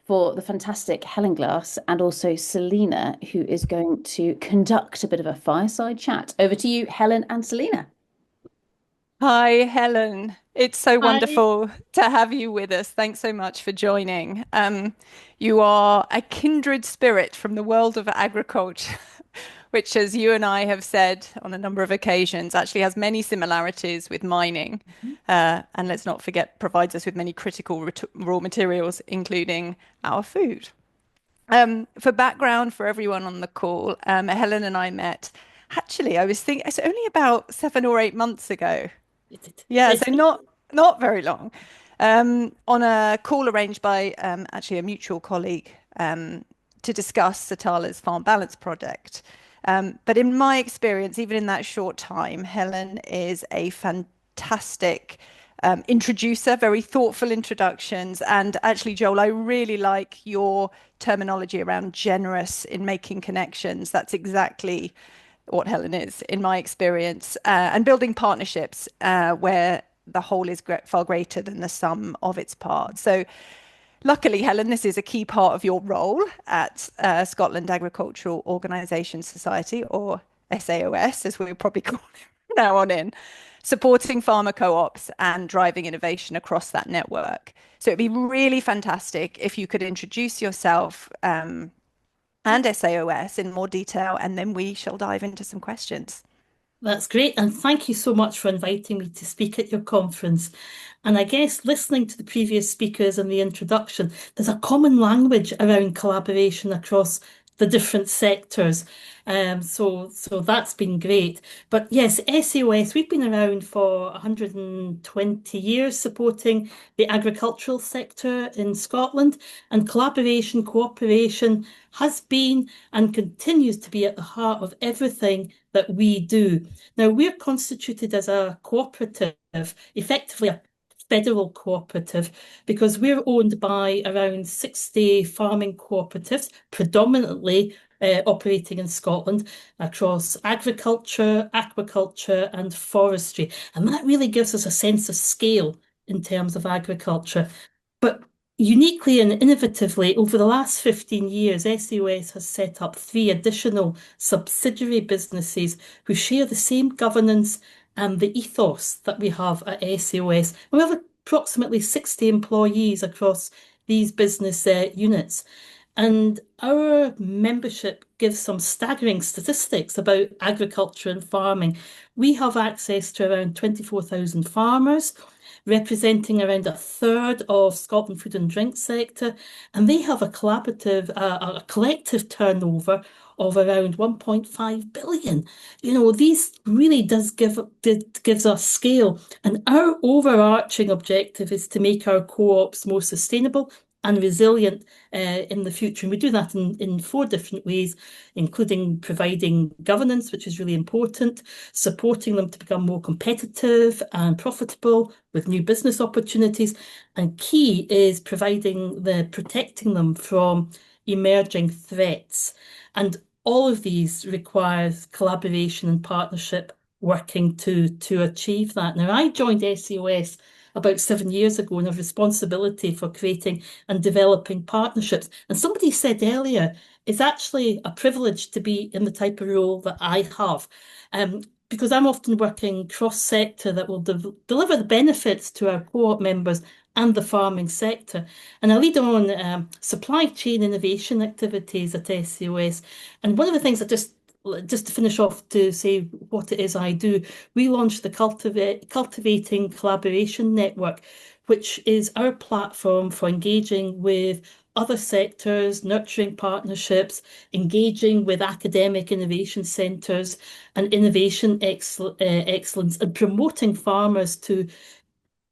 for the fantastic Helen Glass and also Selena, who is going to conduct a bit of a fireside chat. Over to you, Helen and Selena. Hi, Helen. It's so Hi. wonderful to have you with us. Thanks so much for joining. You are a kindred spirit from the world of agriculture, which, as you and I have said on a number of occasions, actually has many similarities with mining. And let's not forget, provides us with many critical raw materials, including our food. For background for everyone on the call, Helen and I met. Actually, I was thinking it's only about 7 or 8 months ago. Yeah, It's so not very long. On a call arranged by actually a mutual colleague to discuss Satala's Farm Balance project. But in my experience, even in that short time, Helen is a fantastic introducer, very thoughtful introductions. And actually, Joel, I really like your terminology around generous in making connections. That's exactly what Helen is, in my experience, and building partnerships where the whole is far greater than the sum of its parts. So, luckily, Helen, this is a key part of your role at Scotland Agricultural Organisation Society, or SAOS, as we'll probably call it from now on in, supporting farmer co-ops and driving innovation across that network. So it'd be really fantastic if you could introduce yourself and SAOS in more detail, and then we shall dive into some questions. That's great. And thank you so much for inviting me to speak at your conference. And I guess listening to the previous speakers and the introduction, there's a common language around collaboration across the different sectors. So that's been great. But yes, SEOS, we've been around for 120 years supporting the agricultural sector in Scotland, and collaboration, cooperation has been and continues to be at the heart of everything that we do. Now, we're constituted as a cooperative, effectively a federal cooperative, because we're owned by around 60 farming cooperatives, predominantly operating in Scotland across agriculture, aquaculture, and forestry. And that really gives us a sense of scale in terms of agriculture. But uniquely and innovatively, over the last 15 years, SEOS has set up three additional subsidiary businesses who share the same governance and the ethos that we have at SEOS. And we have approximately 60 employees across these business units. And our membership gives some staggering statistics about agriculture and farming. We have access to around 24,000 farmers, representing around a third of Scotland food and drink sector, and they have a collective turnover of around 1.5 billion. These really gives us scale, and our overarching objective is to make our co-ops more sustainable and resilient in the future. And we do that in four different ways, including providing governance, which is really important, supporting them to become more competitive and profitable with new business opportunities. And key is protecting them from emerging threats. And all of these requires collaboration and partnership working to achieve that. Now, I joined SEOS about 7 years ago and have responsibility for creating and developing partnerships. And somebody said earlier, it's actually a privilege to be in the type of role that I have. Because I'm often working cross-sector that will deliver the benefits to our co-op members and the farming sector. And I lead on supply chain innovation activities at SCOS. And one of the things that just to finish off to say what it is I do, we launched the Cultivating Collaboration Network, which is our platform for engaging with other sectors, nurturing partnerships, engaging with academic innovation centres and excellence, and promoting farmers to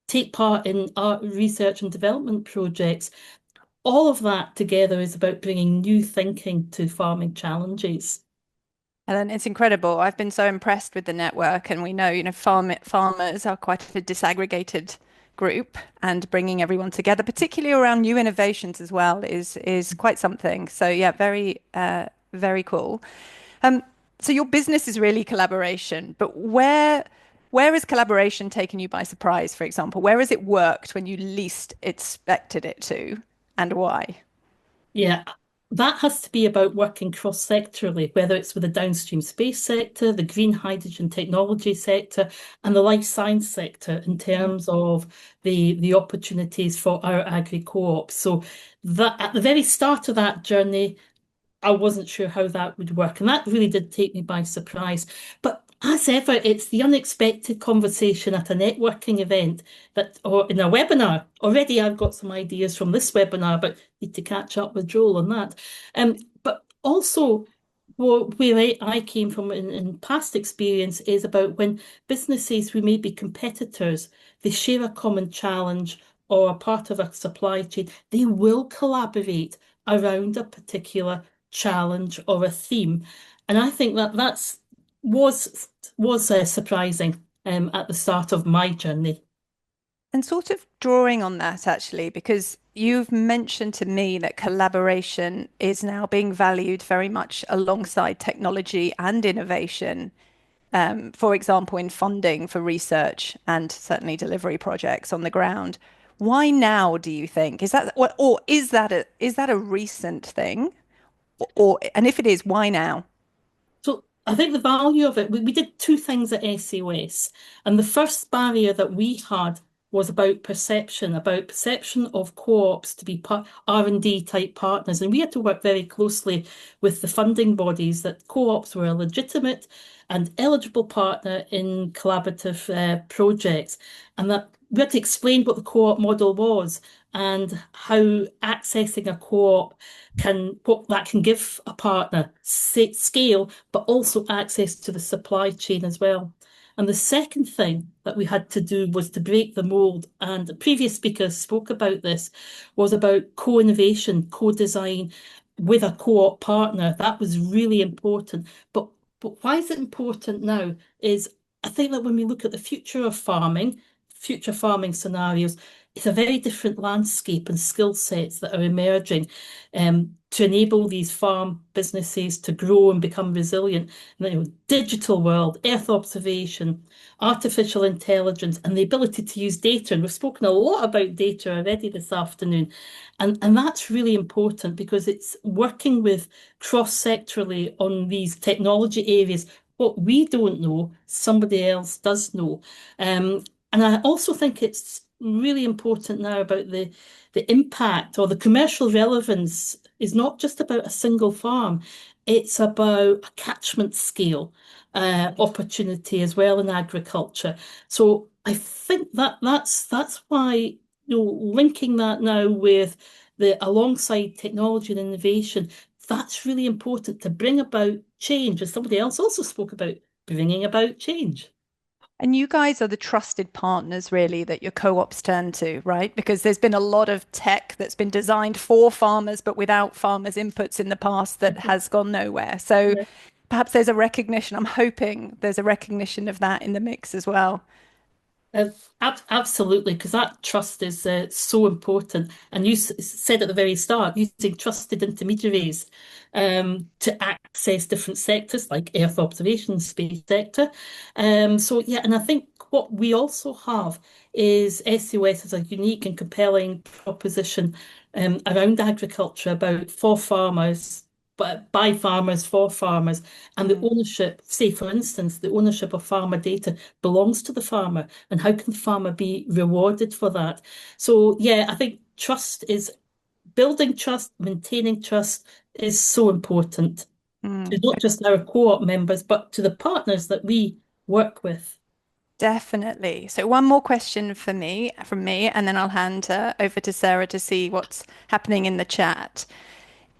take part in art research and development projects. All of that together is about bringing new thinking to farming challenges. And it's incredible. I've been so impressed with the network, and we know, farmers are quite a disaggregated group, and bringing everyone together, particularly around new innovations as well, is quite something. So yeah, very cool. Um, so your business is really collaboration, but where has collaboration taken you by surprise, for example? Where has it worked when you least expected it to, and why? Yeah, that has to be about working cross-sectorally, whether it's with the downstream space sector, the green hydrogen technology sector, and the life science sector in terms of the opportunities for our agri co-ops. So that at the very start of that journey, I wasn't sure how that would work. And that really did take me by surprise. But as ever, it's the unexpected conversation at a networking event that, or in a webinar. Already I've got some ideas from this webinar, but need to catch up with Joel on that. But also, where I came from in past experience is about when businesses who may be competitors, they share a common challenge or a part of a supply chain, they will collaborate around a particular challenge or a theme. And I think that was surprising at the start of my journey. And sort of drawing on that, actually, because you've mentioned to me that collaboration is now being valued very much alongside technology and innovation. For example, in funding for research and certainly delivery projects on the ground. Why now, do you think? Is that what, or is that a recent thing? And if it is, why now? So I think the value of it, we did two things at SOS. And the first barrier that we had was about perception of co-ops to be R&D type partners. And we had to work very closely with the funding bodies that co-ops were a legitimate and eligible partner in collaborative projects. And that we had to explain what the co-op model was and how accessing a co-op can what that can give a partner scale, but also access to the supply chain as well. And the second thing that we had to do was to break the mold. And the previous speakers spoke about this, was about co-innovation, co-design with a co-op partner. That was really important. But why is it important now is I think that when we look at the future farming scenarios, it's a very different landscape and skill sets that are emerging to enable these farm businesses to grow and become resilient. You know, digital world, earth observation, artificial intelligence, and the ability to use data. And we've spoken a lot about data already this afternoon. And that's really important because it's working with cross-sectorally on these technology areas. What we don't know, somebody else does know. And I also think it's really important now about the impact or the commercial relevance is not just about a single farm. It's about a catchment scale opportunity as well in agriculture. So I think that that's why linking that now with the alongside technology and innovation, that's really important to bring about change. As somebody else also spoke about bringing about change. And you guys are the trusted partners, really, that your co-ops turn to, right? Because there's been a lot of tech that's been designed for farmers, but without farmers' inputs in the past that has gone nowhere. So Yeah. perhaps there's a recognition, I'm hoping there's a recognition of that in the mix as well. Uh, Absolutely, because that trust is so important. And you said at the very start, using trusted intermediaries to access different sectors like Earth observation, space sector. So yeah, and I think what we also have is SOS as a unique and compelling proposition around agriculture about for farmers. But by farmers for farmers, and the Mm. ownership, say for instance, the ownership of farmer data belongs to the farmer, and how can the farmer be rewarded for that? So yeah, I think trust is building trust, maintaining trust is so important to Mm. not just our co-op members, but to the partners that we work with. Definitely. So one more question from me, and then I'll hand over to Sarah to see what's happening in the chat.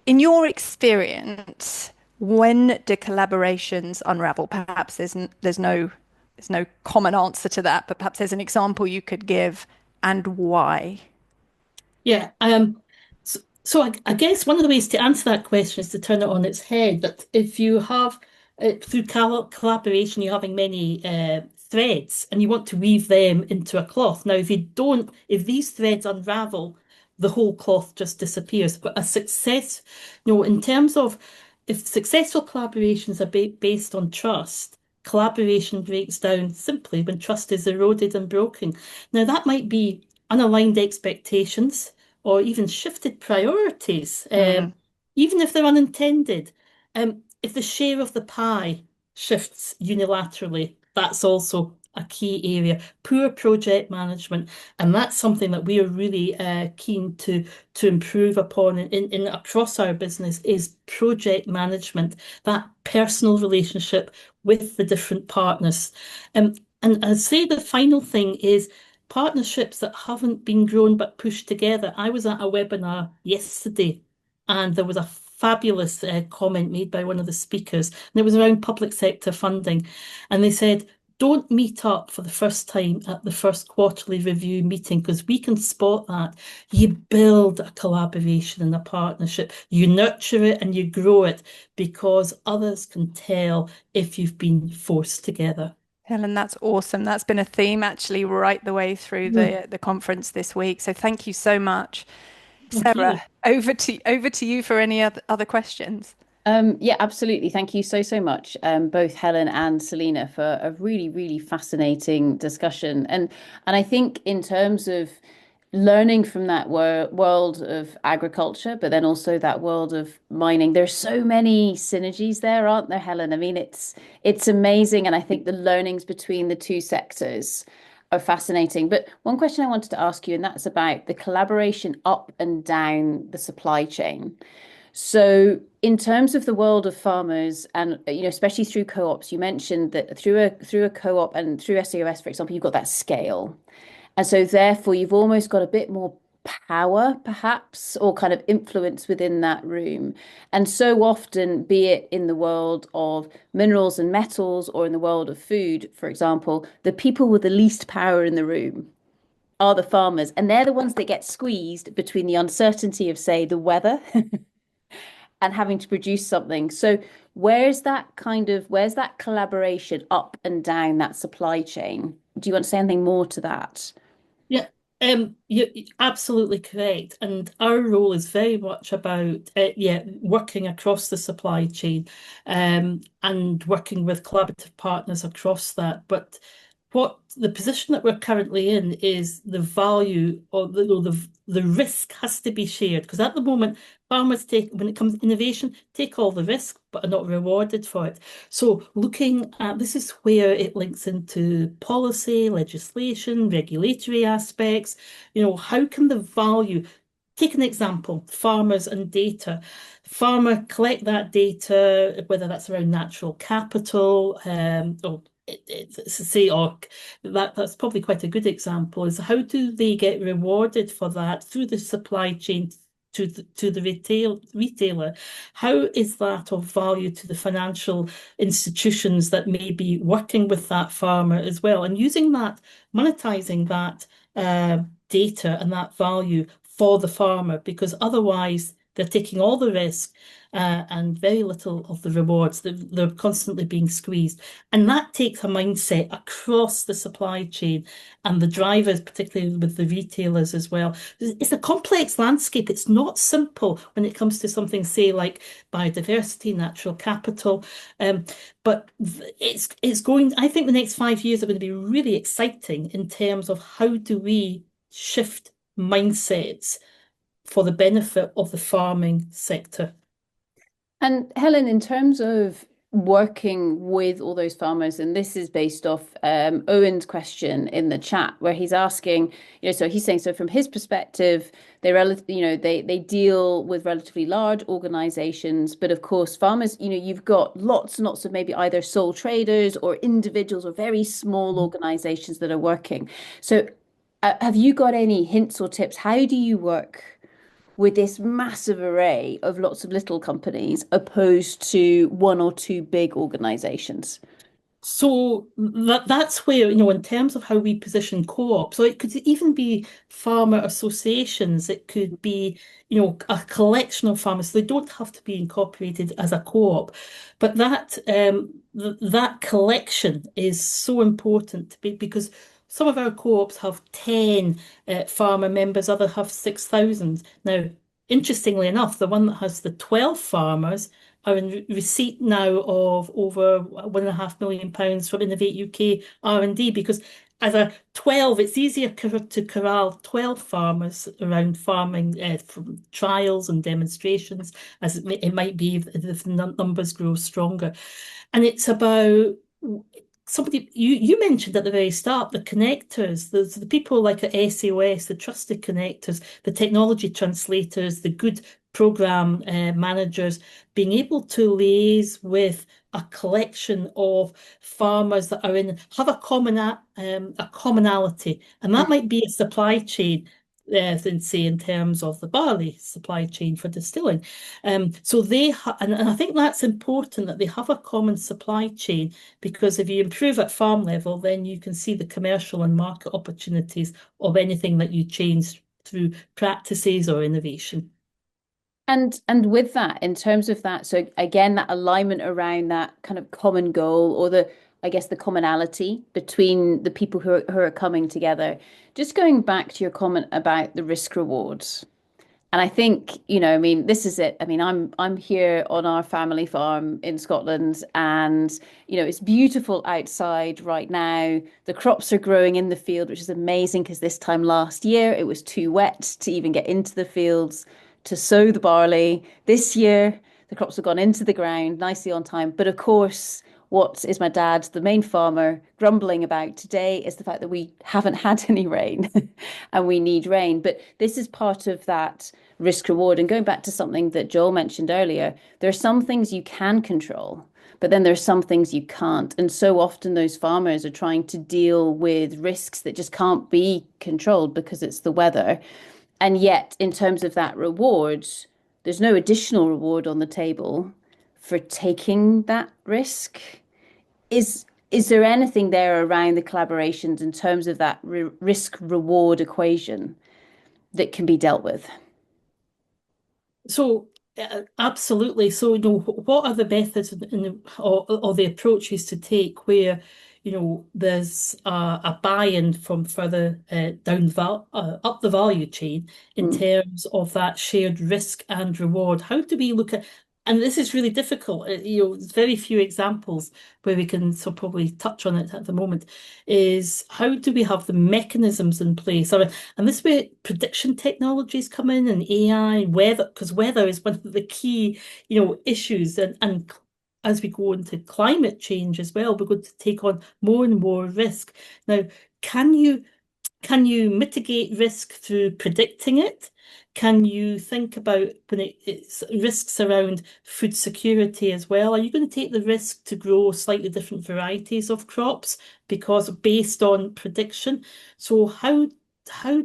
In your experience, when do collaborations unravel? Perhaps there's no common answer to that, but perhaps there's an example you could give and why. Yeah. So I guess one of the ways to answer that question is to turn it on its head. That if you have through collaboration, you're having many threads, and you want to weave them into a cloth. Now, if you don't, if these threads unravel, the whole cloth just disappears. But a success, in terms of if successful collaborations are based on trust, collaboration breaks down simply when trust is eroded and broken. Now, that might be unaligned expectations or even shifted priorities, Mm. even if they're unintended. If the share of the pie shifts unilaterally, that's also a key area. Poor project management, and that's something that we are really keen to improve upon in across our business is project management, that personal relationship with the different partners. And I'd say the final thing is partnerships that haven't been grown but pushed together. I was at a webinar yesterday and there was a fabulous comment made by one of the speakers, and it was around public sector funding. And they said, don't meet up for the first time at the first quarterly review meeting because we can spot that. You build a collaboration and a partnership, you nurture it and you grow it because others can tell if you've been forced together. Helen, that's awesome. That's been a theme actually right the way through Mm, the conference this week. So thank you so much. thank Sarah, you. over to you for any other questions. Yeah, absolutely. Thank you so much, both Helen and Selena, for a really, really fascinating discussion. And I think in terms of learning from that world of agriculture, but then also that world of mining, there's so many synergies there, aren't there, Helen? I mean, it's amazing, and I think the learnings between the two sectors are fascinating. But one question I wanted to ask you, and that's about the collaboration up and down the supply chain. So, in terms of the world of farmers, and especially through co-ops, you mentioned that through a co-op and through SOAS, for example, you've got that scale, and so therefore you've almost got a bit more power, perhaps, or kind of influence within that room. And so often, be it in the world of minerals and metals, or in the world of food, for example, the people with the least power in the room are the farmers, and they're the ones that get squeezed between the uncertainty of, say, the weather and having to produce something. So where's that collaboration up and down that supply chain? Do you want to say anything more to that? Yeah, you're absolutely correct. And our role is very much about, yeah, working across the supply chain, and working with collaborative partners across that. But what the position that we're currently in is the value or the risk has to be shared because at the moment farmers take when it comes to innovation take all the risk but are not rewarded for it. So looking at this is where it links into policy, legislation, regulatory aspects. How can the value take an example, farmers and data. Farmer collect that data, whether that's around natural capital, or say, or that's probably quite a good example, is how do they get rewarded for that through the supply chain to the retailer? How is that of value to the financial institutions that may be working with that farmer as well? And using that, monetizing that data and that value for the farmer, because otherwise they're taking all the risk and very little of the rewards. They're constantly being squeezed. And that takes a mindset across the supply chain and the drivers, particularly with the retailers as well. It's a complex landscape. It's not simple when it comes to something, say, like biodiversity, natural capital. But it's going, I think the next 5 years are going to be really exciting in terms of how do we shift mindsets for the benefit of the farming sector. And Helen, in terms of working with all those farmers, and this is based off Owen's question in the chat, where he's asking, so he's saying, so from his perspective, they deal with relatively large organizations, but of course, farmers, you've got lots and lots of maybe either sole traders or individuals or very small organizations that are working. So, have you got any hints or tips? How do you work with this massive array of lots of little companies opposed to one or two big organizations? So that's where, in terms of how we position co-op, so it could even be farmer associations, it could be, a collection of farmers. So they don't have to be incorporated as a co-op. But that collection is so important because some of our co-ops have 10 farmer members, others have 6,000. Now, interestingly enough, the one that has the 12 farmers are in receipt now of over £1.5 million from Innovate UK R&D because either 12, it's easier to corral 12 farmers around farming from trials and demonstrations, as it might be if the numbers grow stronger. And it's about somebody you mentioned at the very start, the connectors, the people like at SOAS, the trusted connectors, the technology translators, the good program managers, being able to liaise with a collection of farmers that have a commonality, and that might be a supply chain. Say in terms of the barley supply chain for distilling, so and I think that's important that they have a common supply chain, because if you improve at farm level, then you can see the commercial and market opportunities of anything that you change through practices or innovation. And with that, in terms of that, so again, that alignment around that kind of common goal, or I guess the commonality between the people who are coming together. Just going back to your comment about the risk rewards. And I think, I mean, this is it. I mean, I'm here on our family farm in Scotland, and it's beautiful outside right now. The crops are growing in the field, which is amazing, because this time last year it was too wet to even get into the fields to sow the barley. This year the crops have gone into the ground nicely on time. But of course, what is my dad, the main farmer, grumbling about today is the fact that we haven't had any rain and we need rain. But this is part of that risk reward. And going back to something that Joel mentioned earlier, there are some things you can control, but then there's some things you can't. And so often those farmers are trying to deal with risks that just can't be controlled because it's the weather. And yet, in terms of that reward, there's no additional reward on the table for taking that risk. Is there anything there around the collaborations in terms of that risk reward equation that can be dealt with? So absolutely. So what are the methods or the approaches to take where there's a buy-in from further up the value chain in Mm. terms of that shared risk and reward? How do we look at, and this is really difficult, there's very few examples where we can, so probably touch on it at the moment, is how do we have the mechanisms in place? And this is where prediction technologies come in, and AI, weather, because weather is one of the key, issues, and as we go into climate change as well, we're going to take on more and more risk. Now, can you mitigate risk through predicting it? Can you think about when it's risks around food security as well? Are you going to take the risk to grow slightly different varieties of crops because based on prediction? So how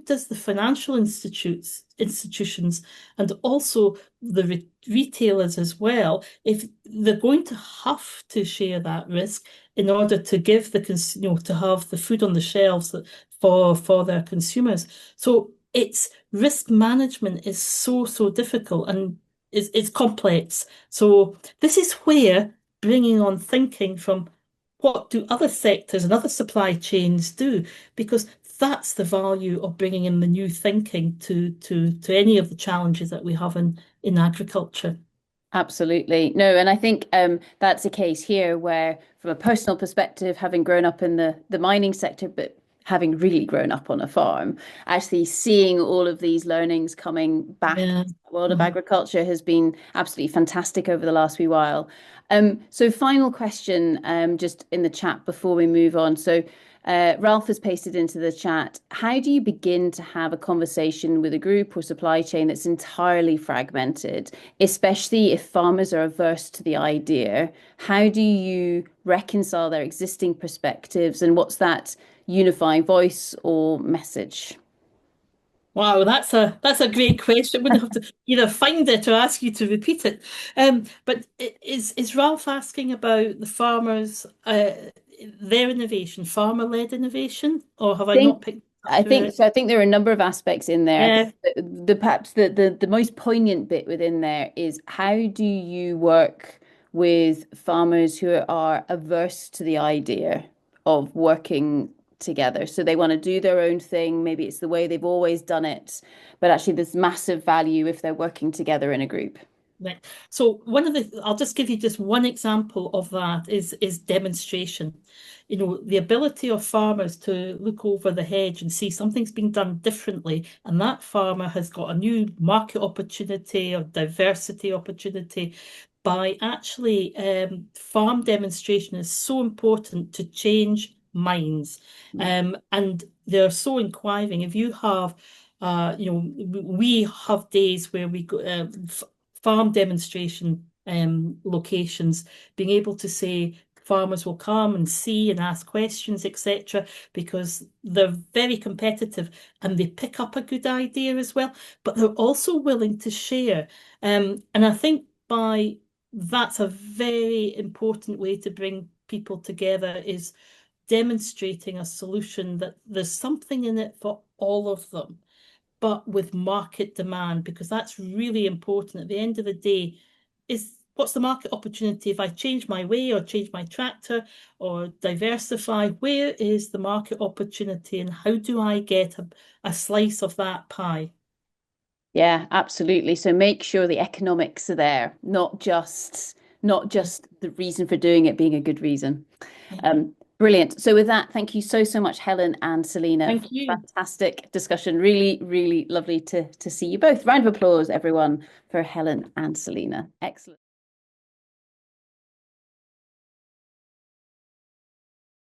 does the financial institutions and also the retailers as well, if they're going to have to share that risk in order to give to have the food on the shelves for their consumers? So it's risk management is so difficult, and it's complex. So this is where bringing on thinking from what do other sectors and other supply chains do, because that's the value of bringing in the new thinking to any of the challenges that we have in agriculture. Absolutely. No, and I think that's a case here where, from a personal perspective, having grown up in the mining sector, but having really grown up on a farm, actually seeing all of these learnings coming back Yeah. into the world of Mhm. agriculture has been absolutely fantastic over the last wee while. So final question, just in the chat before we move on. So Ralph has pasted into the chat, how do you begin to have a conversation with a group or supply chain that's entirely fragmented, especially if farmers are averse to the idea? How do you reconcile their existing perspectives, and what's that unifying voice or message? Wow, that's a great question. I'm going to have to either find it or ask you to repeat it. But is Ralph asking about the farmers, their innovation, farmer-led innovation, or have I think not picked up I think correct? so. I think there are a number of aspects in there. I think Yeah. perhaps the most poignant bit within there is, how do you work with farmers who are averse to the idea of working together? So they want to do their own thing. Maybe it's the way they've always done it, but actually there's massive value if they're working together in a group. Right. So I'll just give you just one example of that is demonstration. You know, the ability of farmers to look over the hedge and see something's being done differently, and that farmer has got a new market opportunity or diversity opportunity by actually farm demonstration is so important to change minds. And they're so inquiring. If you have you know, we have days where we go farm demonstration locations, being able to say farmers will come and see and ask questions, etc., because they're very competitive and they pick up a good idea as well, but they're also willing to share. And I think by that's a very important way to bring people together is demonstrating a solution that there's something in it for all of them but with market demand, because that's really important. At the end of the day, is what's the market opportunity if I change my way or change my tractor or diversify? Where is the market opportunity and how do I get a slice of that pie? Yeah, absolutely. So make sure the economics are there, not just the reason for doing it being a good reason. Brilliant. So with that, thank you so much, Helen and Selena, for Thank you. fantastic discussion. Really, really lovely to see you both. Round of applause, everyone, for Helen and Selena. Excellent.